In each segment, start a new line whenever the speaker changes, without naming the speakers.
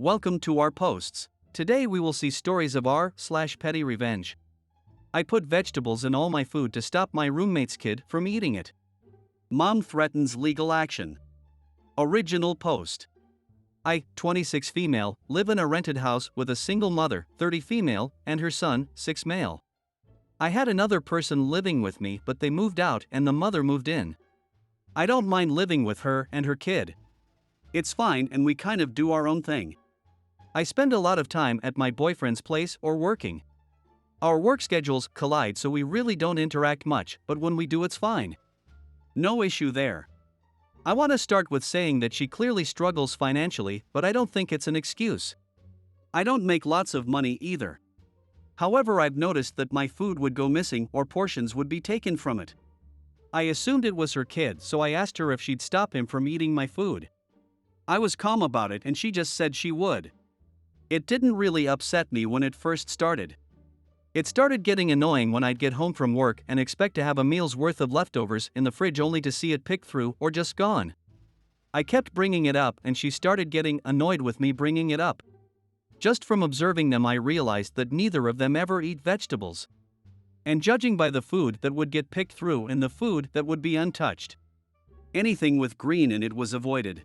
Welcome to our posts. Today we will see stories of r/Pettyrevenge. I put vegetables in all my food to stop my roommate's kid from eating it. Mom threatens legal action. Original post. I, 26 female, live in a rented house with a single mother, 30 female, and her son, 6 male. I had another person living with me, but they moved out and the mother moved in. I don't mind living with her and her kid. It's fine and we kind of do our own thing. I spend a lot of time at my boyfriend's place or working. Our work schedules collide, so we really don't interact much, but when we do it's fine. No issue there. I want to start with saying that she clearly struggles financially, but I don't think it's an excuse. I don't make lots of money either. However, I've noticed that my food would go missing or portions would be taken from it. I assumed it was her kid, so I asked her if she'd stop him from eating my food. I was calm about it and she just said she would. It didn't really upset me when it first started. It started getting annoying when I'd get home from work and expect to have a meal's worth of leftovers in the fridge only to see it picked through or just gone. I kept bringing it up and she started getting annoyed with me bringing it up. Just from observing them I realized that neither of them ever eat vegetables. And judging by the food that would get picked through and the food that would be untouched, anything with green in it was avoided.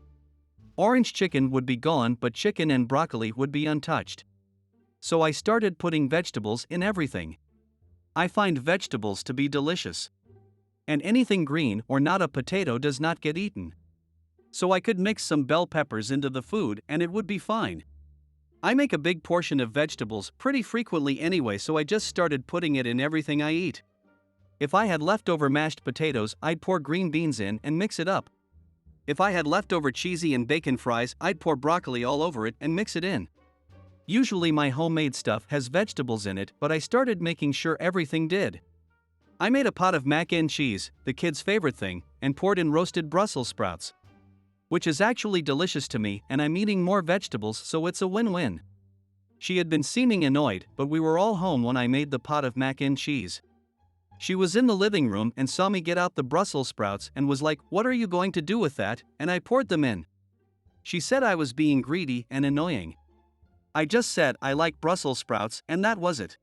Orange chicken would be gone, but chicken and broccoli would be untouched. So I started putting vegetables in everything. I find vegetables to be delicious. And anything green or not a potato does not get eaten. So I could mix some bell peppers into the food and it would be fine. I make a big portion of vegetables pretty frequently anyway, so I just started putting it in everything I eat. If I had leftover mashed potatoes, I'd pour green beans in and mix it up. If I had leftover cheesy and bacon fries, I'd pour broccoli all over it and mix it in. Usually my homemade stuff has vegetables in it, but I started making sure everything did. I made a pot of mac and cheese, the kids' favorite thing, and poured in roasted Brussels sprouts, which is actually delicious to me, and I'm eating more vegetables, so it's a win-win. She had been seeming annoyed, but we were all home when I made the pot of mac and cheese. She was in the living room and saw me get out the Brussels sprouts and was like, "What are you going to do with that?" And I poured them in. She said I was being greedy and annoying. I just said I like Brussels sprouts and that was it.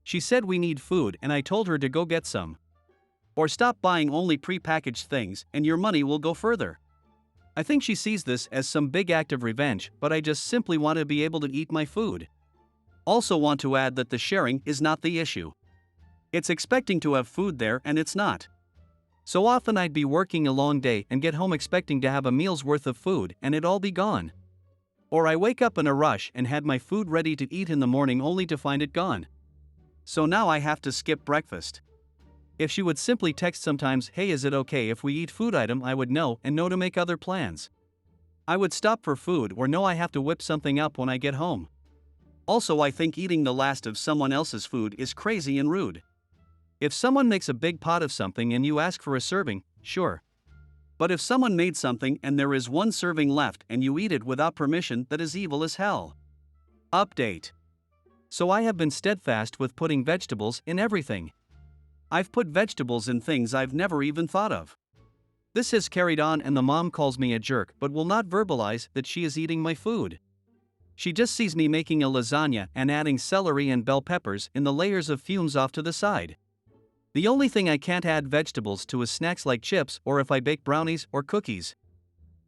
She said we need food and I told her to go get some. Or stop buying only pre-packaged things and your money will go further. I think she sees this as some big act of revenge, but I just simply want to be able to eat my food. Also want to add that the sharing is not the issue. It's expecting to have food there and it's not. So often I'd be working a long day and get home expecting to have a meal's worth of food and it all be gone. Or I wake up in a rush and had my food ready to eat in the morning only to find it gone. So now I have to skip breakfast. If she would simply text sometimes, "Hey, is it okay if we eat food item?" I would know and know to make other plans. I would stop for food or know I have to whip something up when I get home. Also, I think eating the last of someone else's food is crazy and rude. If someone makes a big pot of something and you ask for a serving, sure. But if someone made something and there is one serving left and you eat it without permission, that is evil as hell. Update. So I have been steadfast with putting vegetables in everything. I've put vegetables in things I've never even thought of. This has carried on and the mom calls me a jerk but will not verbalize that she is eating my food. She just sees me making a lasagna and adding celery and bell peppers in the layers of fumes off to the side. The only thing I can't add vegetables to is snacks like chips or if I bake brownies or cookies.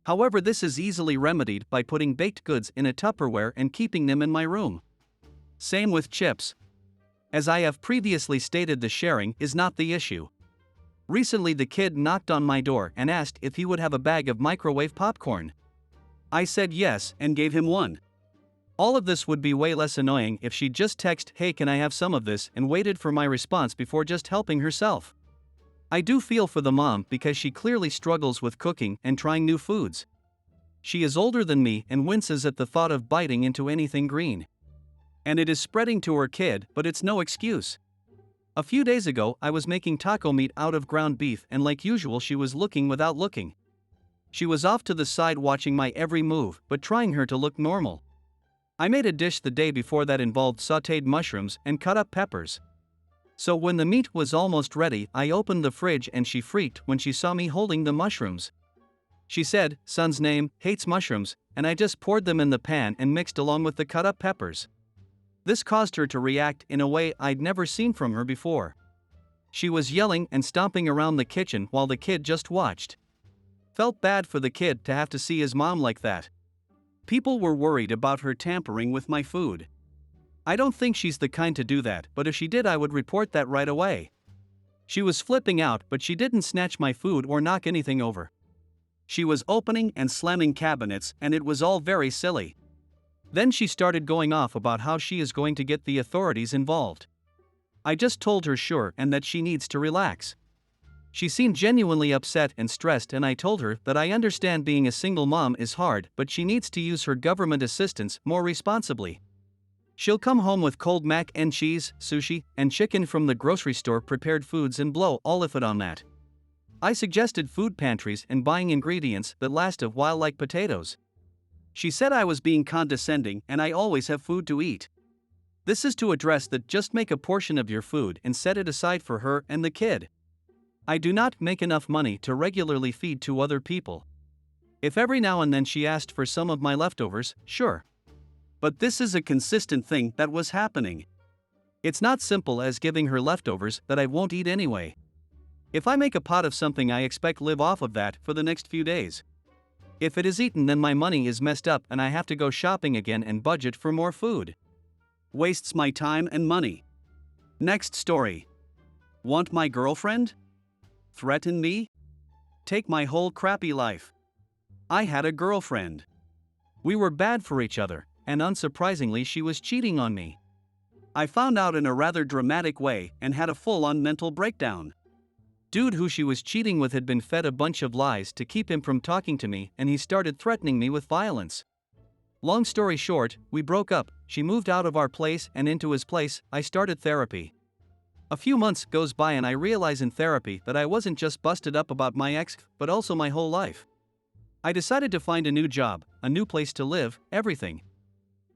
However, this is easily remedied by putting baked goods in a Tupperware and keeping them in my room. Same with chips. As I have previously stated, the sharing is not the issue. Recently the kid knocked on my door and asked if he would have a bag of microwave popcorn. I said yes and gave him one. All of this would be way less annoying if she'd just text, "Hey, can I have some of this?" and waited for my response before just helping herself. I do feel for the mom because she clearly struggles with cooking and trying new foods. She is older than me and winces at the thought of biting into anything green. And it is spreading to her kid, but it's no excuse. A few days ago I was making taco meat out of ground beef and like usual she was looking without looking. She was off to the side watching my every move but trying her to look normal. I made a dish the day before that involved sautéed mushrooms and cut up peppers. So when the meat was almost ready, I opened the fridge and she freaked when she saw me holding the mushrooms. She said, "Son's name, hates mushrooms," and I just poured them in the pan and mixed along with the cut up peppers. This caused her to react in a way I'd never seen from her before. She was yelling and stomping around the kitchen while the kid just watched. Felt bad for the kid to have to see his mom like that. People were worried about her tampering with my food. I don't think she's the kind to do that, but if she did, I would report that right away. She was flipping out, but she didn't snatch my food or knock anything over. She was opening and slamming cabinets, and it was all very silly. Then she started going off about how she is going to get the authorities involved. I just told her sure and that she needs to relax. She seemed genuinely upset and stressed, and I told her that I understand being a single mom is hard, but she needs to use her government assistance more responsibly. She'll come home with cold mac and cheese, sushi, and chicken from the grocery store prepared foods and blow all of it on that. I suggested food pantries and buying ingredients that last a while like potatoes. She said I was being condescending and I always have food to eat. This is to address that. Just make a portion of your food and set it aside for her and the kid. I do not make enough money to regularly feed to other people. If every now and then she asked for some of my leftovers, sure. But this is a consistent thing that was happening. It's not simple as giving her leftovers that I won't eat anyway. If I make a pot of something, I expect live off of that for the next few days. If it is eaten, then my money is messed up and I have to go shopping again and budget for more food. Wastes my time and money. Next story. Want my girlfriend? Threaten me? Take my whole crappy life. I had a girlfriend. We were bad for each other, and unsurprisingly she was cheating on me. I found out in a rather dramatic way and had a full-on mental breakdown. Dude who she was cheating with had been fed a bunch of lies to keep him from talking to me, and he started threatening me with violence. Long story short, we broke up. She moved out of our place and into his place. I started therapy. A few months goes by and I realize in therapy that I wasn't just busted up about my ex, but also my whole life. I decided to find a new job, a new place to live, everything.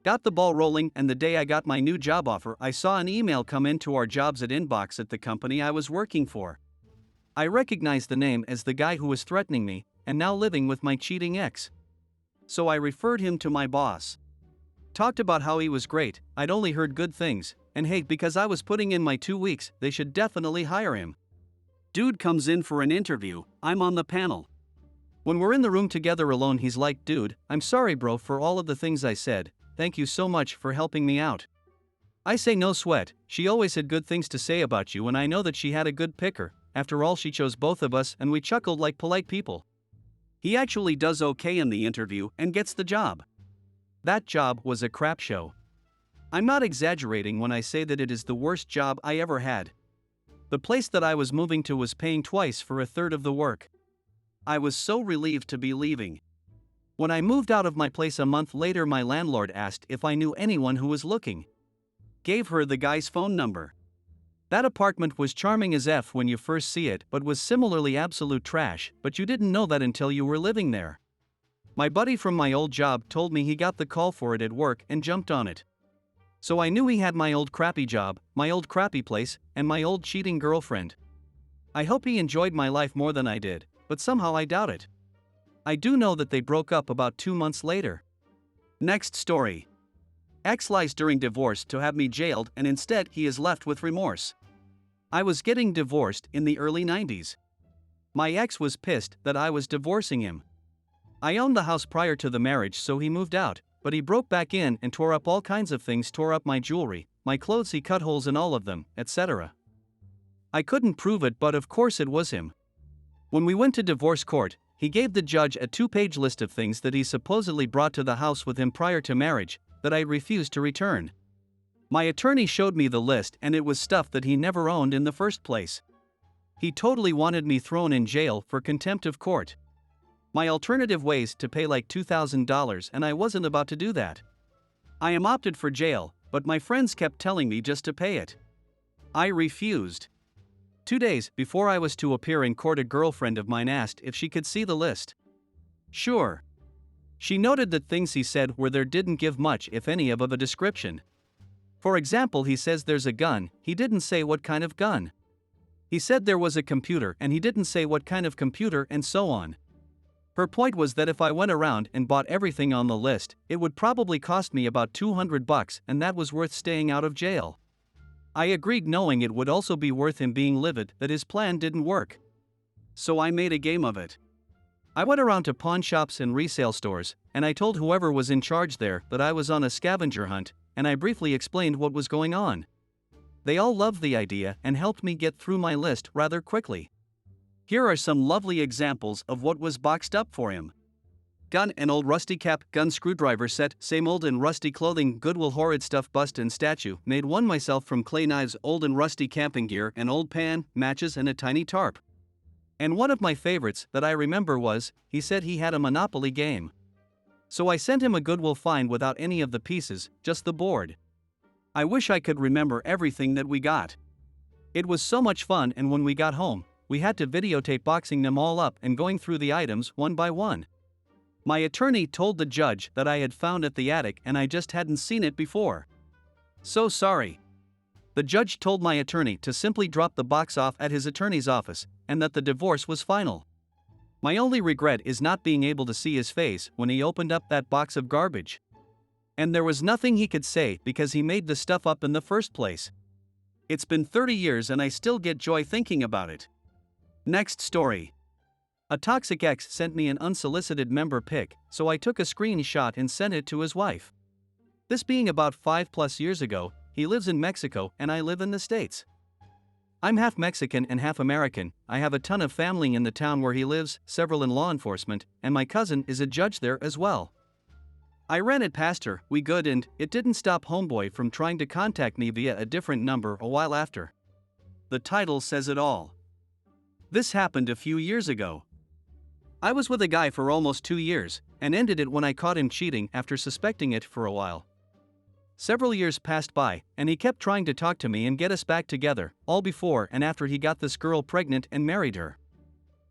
Got the ball rolling, and the day I got my new job offer, I saw an email come into our jobs at inbox at the company I was working for. I recognized the name as the guy who was threatening me, and now living with my cheating ex. So I referred him to my boss. Talked about how he was great, I'd only heard good things, and hey, because I was putting in my 2 weeks, they should definitely hire him. Dude comes in for an interview, I'm on the panel. When we're in the room together alone, he's like, dude, I'm sorry bro for all of the things I said, thank you so much for helping me out. I say no sweat, she always had good things to say about you and I know that she had a good picker, after all she chose both of us, and we chuckled like polite people. He actually does okay in the interview and gets the job. That job was a crap show. I'm not exaggerating when I say that it is the worst job I ever had. The place that I was moving to was paying twice for a third of the work. I was so relieved to be leaving. When I moved out of my place a month later, my landlord asked if I knew anyone who was looking. Gave her the guy's phone number. That apartment was charming as F when you first see it, but was similarly absolute trash, but you didn't know that until you were living there. My buddy from my old job told me he got the call for it at work and jumped on it. So I knew he had my old crappy job, my old crappy place, and my old cheating girlfriend. I hope he enjoyed my life more than I did, but somehow I doubt it. I do know that they broke up about 2 months later. Next story. Ex lies during divorce to have me jailed, and instead he is left with remorse. I was getting divorced in the early 90s. My ex was pissed that I was divorcing him. I owned the house prior to the marriage, so he moved out, but he broke back in and tore up all kinds of things, tore up my jewelry, my clothes, he cut holes in all of them, etc. I couldn't prove it, but of course it was him. When we went to divorce court, he gave the judge a 2-page list of things that he supposedly brought to the house with him prior to marriage, that I refused to return. My attorney showed me the list and it was stuff that he never owned in the first place. He totally wanted me thrown in jail for contempt of court. My alternative ways to pay like $2,000 and I wasn't about to do that. I am opted for jail, but my friends kept telling me just to pay it. I refused. 2 days before I was to appear in court, a girlfriend of mine asked if she could see the list. Sure. She noted that things he said were there didn't give much, if any, of a description. For example, he says there's a gun, he didn't say what kind of gun. He said there was a computer and he didn't say what kind of computer, and so on. Her point was that if I went around and bought everything on the list, it would probably cost me about $200 and that was worth staying out of jail. I agreed, knowing it would also be worth him being livid that his plan didn't work. So I made a game of it. I went around to pawn shops and resale stores, and I told whoever was in charge there that I was on a scavenger hunt, and I briefly explained what was going on. They all loved the idea and helped me get through my list rather quickly. Here are some lovely examples of what was boxed up for him. Gun, an old rusty cap, gun screwdriver set, same old and rusty clothing, Goodwill horrid stuff, bust and statue, made one myself from clay knives, old and rusty camping gear, an old pan, matches and a tiny tarp. And one of my favorites that I remember was, he said he had a Monopoly game. So I sent him a Goodwill find without any of the pieces, just the board. I wish I could remember everything that we got. It was so much fun, and when we got home, we had to videotape boxing them all up and going through the items one by one. My attorney told the judge that I had found at the attic and I just hadn't seen it before. So sorry. The judge told my attorney to simply drop the box off at his attorney's office and that the divorce was final. My only regret is not being able to see his face when he opened up that box of garbage. And there was nothing he could say because he made the stuff up in the first place. It's been 30 years and I still get joy thinking about it. Next story. A toxic ex sent me an unsolicited member pic, so I took a screenshot and sent it to his wife. This being about 5+ years ago, he lives in Mexico and I live in the States. I'm half Mexican and half American. I have a ton of family in the town where he lives, several in law enforcement, and my cousin is a judge there as well. I ran it past her, we good, and it didn't stop homeboy from trying to contact me via a different number a while after. The title says it all. This happened a few years ago. I was with a guy for almost 2 years, and ended it when I caught him cheating after suspecting it for a while. Several years passed by, and he kept trying to talk to me and get us back together, all before and after he got this girl pregnant and married her.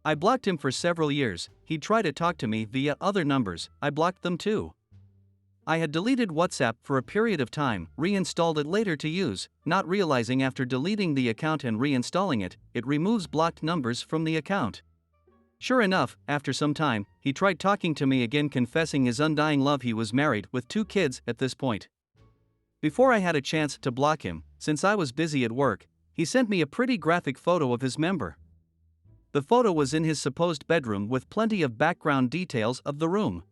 I blocked him for several years. He'd try to talk to me via other numbers, I blocked them too. I had deleted WhatsApp for a period of time, reinstalled it later to use, not realizing after deleting the account and reinstalling it, it removes blocked numbers from the account. Sure enough, after some time, he tried talking to me again, confessing his undying love. He was married with 2 kids at this point. Before I had a chance to block him, since I was busy at work, he sent me a pretty graphic photo of his member. The photo was in his supposed bedroom with plenty of background details of the room.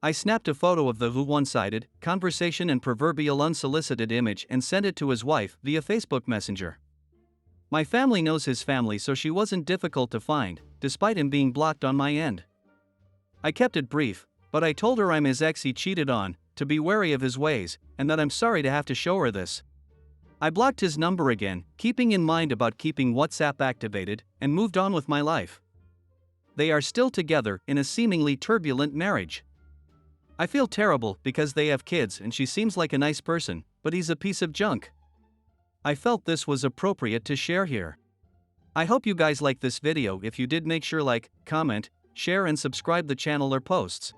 I snapped a photo of the one-sided conversation and proverbial unsolicited image and sent it to his wife via Facebook Messenger. My family knows his family, so she wasn't difficult to find, despite him being blocked on my end. I kept it brief, but I told her I'm his ex he cheated on, to be wary of his ways, and that I'm sorry to have to show her this. I blocked his number again, keeping in mind about keeping WhatsApp activated, and moved on with my life. They are still together in a seemingly turbulent marriage. I feel terrible because they have kids and she seems like a nice person, but he's a piece of junk. I felt this was appropriate to share here. I hope you guys like this video. If you did, make sure like, comment, share and subscribe the channel or posts.